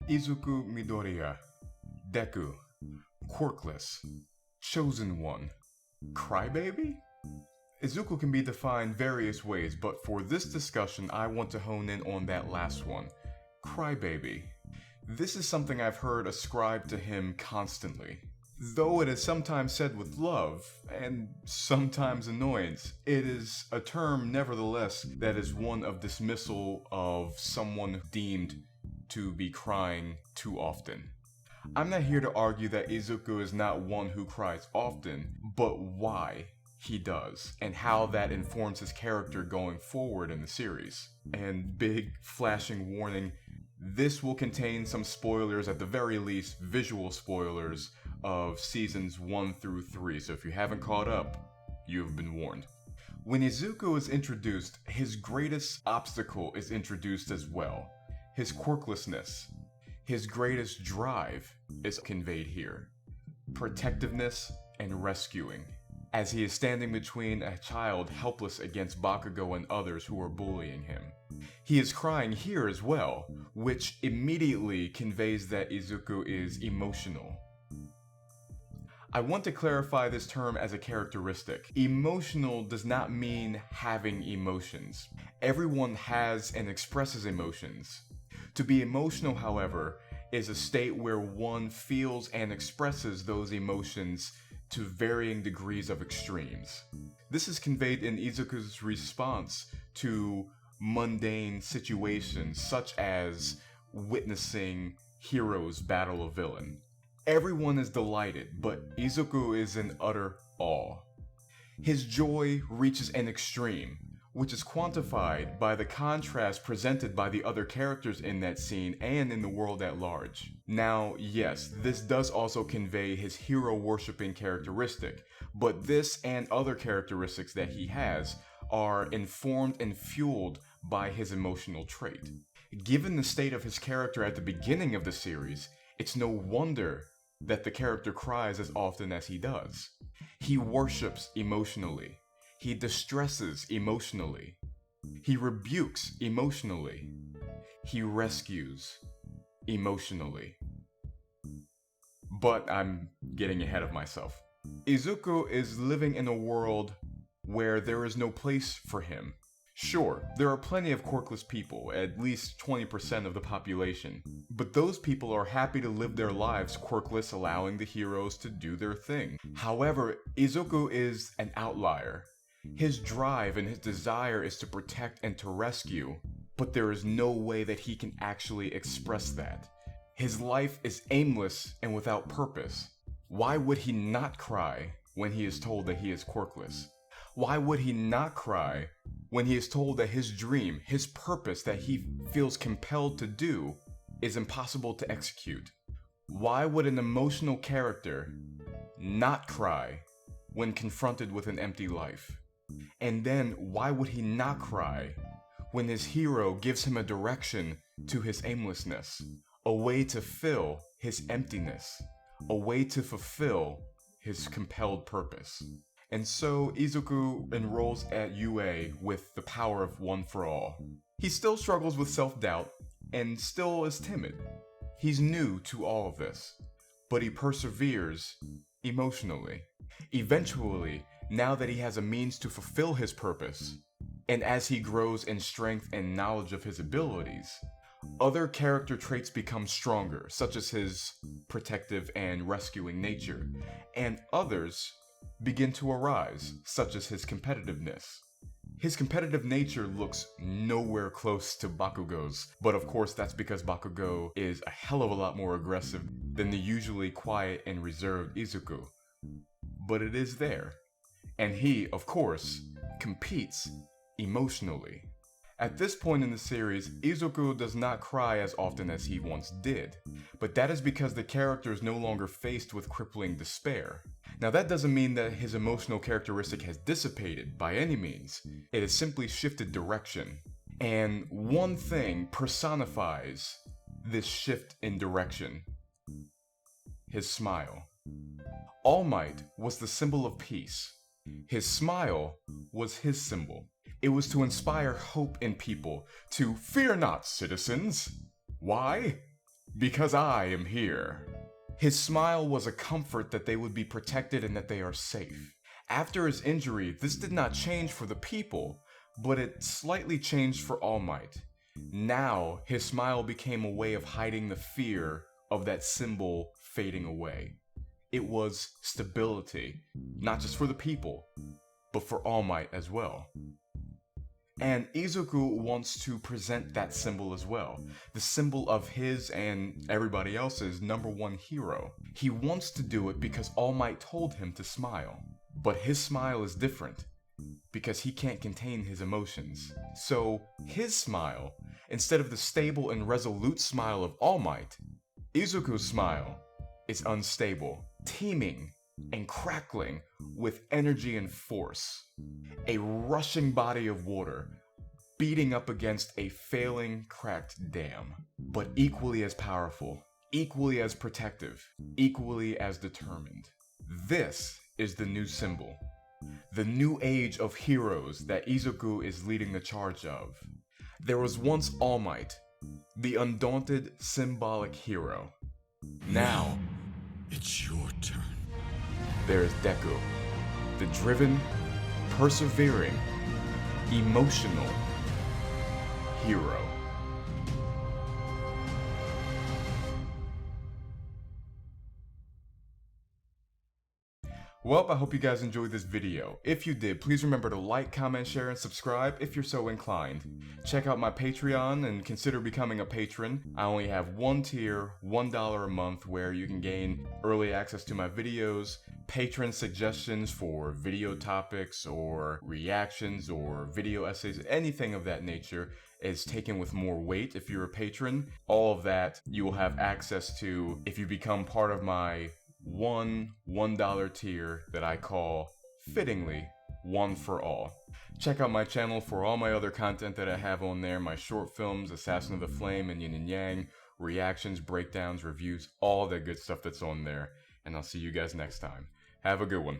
Izuku Midoriya, Deku, Quirkless, Chosen One, Crybaby? Izuku can be defined various ways, but for this discussion I want to hone in on that last one, Crybaby. This is something I've heard ascribed to him constantly. Though it is sometimes said with love, and sometimes annoyance, it is a term nevertheless that is one of dismissal of someone deemed to be crying too often. I'm not here to argue that Izuku is not one who cries often, but why he does, and how that informs his character going forward in the series. And big flashing warning, this will contain some spoilers, at the very least visual spoilers, of seasons 1 through 3, so if you haven't caught up, you have been warned. When Izuku is introduced, his greatest obstacle is introduced as well. His quirklessness. His greatest drive is conveyed here. Protectiveness and rescuing, as he is standing between a child helpless against Bakugo and others who are bullying him. He is crying here as well, which immediately conveys that Izuku is emotional. I want to clarify this term as a characteristic. Emotional does not mean having emotions. Everyone has and expresses emotions. To be emotional, however, is a state where one feels and expresses those emotions to varying degrees of extremes. This is conveyed in Izuku's response to mundane situations such as witnessing heroes battle a villain. Everyone is delighted, but Izuku is in utter awe. His joy reaches an extreme, which is quantified by the contrast presented by the other characters in that scene and in the world at large. Now, yes, this does also convey his hero-worshipping characteristic, but this and other characteristics that he has are informed and fueled by his emotional trait. Given the state of his character at the beginning of the series, it's no wonder that the character cries as often as he does. He worships emotionally. He distresses emotionally. He rebukes emotionally. He rescues emotionally. But I'm getting ahead of myself. Izuku is living in a world where there is no place for him. Sure, there are plenty of quirkless people, at least 20% of the population, but those people are happy to live their lives quirkless, allowing the heroes to do their thing. However, Izuku is an outlier. His drive and his desire is to protect and to rescue, but there is no way that he can actually express that. His life is aimless and without purpose. Why would he not cry when he is told that he is quirkless? Why would he not cry when he is told that his dream, his purpose that he feels compelled to do, is impossible to execute? Why would an emotional character not cry when confronted with an empty life? And then why would he not cry when his hero gives him a direction to his aimlessness, a way to fill his emptiness, a way to fulfill his compelled purpose? And so Izuku enrolls at UA with the power of One for All. He still struggles with self-doubt and still is timid. He's new to all of this, but he perseveres emotionally. Eventually, now that he has a means to fulfill his purpose, and as he grows in strength and knowledge of his abilities, other character traits become stronger, such as his protective and rescuing nature, and others begin to arise, such as his competitiveness. His competitive nature looks nowhere close to Bakugo's, but of course that's because Bakugo is a hell of a lot more aggressive than the usually quiet and reserved Izuku. But it is there. And he, of course, competes emotionally. At this point in the series, Izuku does not cry as often as he once did, but that is because the character is no longer faced with crippling despair. Now that doesn't mean that his emotional characteristic has dissipated by any means, it has simply shifted direction. And one thing personifies this shift in direction: his smile. All Might was the symbol of peace. His smile was his symbol. It was to inspire hope in people, to fear not, citizens. Why? because I am here. His smile was a comfort that they would be protected and that they are safe. After his injury, this did not change for the people, but it slightly changed for All Might. Now, his smile became a way of hiding the fear of that symbol fading away. It was stability, not just for the people, but for All Might as well. And Izuku wants to present that symbol as well, the symbol of his and everybody else's #1 hero. He wants to do it because All Might told him to smile. But his smile is different, because he can't contain his emotions. So his smile, instead of the stable and resolute smile of All Might, Izuku's smile is unstable, teeming and crackling with energy and force. A rushing body of water beating up against a failing, cracked dam. But equally as powerful, equally as protective, equally as determined. This is the new symbol. The new age of heroes that Izuku is leading the charge of. There was once All Might, the undaunted, symbolic hero. Now, it's your turn. There is Deku, the driven, persevering, emotional hero. Well, I hope you guys enjoyed this video. If you did, please remember to like, comment, share, and subscribe if you're so inclined. Check out my Patreon and consider becoming a patron. I only have one tier, $1 a month, where you can gain early access to my videos, patron suggestions for video topics or reactions or video essays, anything of that nature is taken with more weight if you're a patron. All of that you will have access to if you become part of my $1 tier that I call, fittingly, One for All. Check out my channel for all my other content that I have on there, my short films, Assassin of the Flame and Yin and Yang, reactions, breakdowns, reviews, all that good stuff that's on there. And I'll see you guys next time. Have a good one.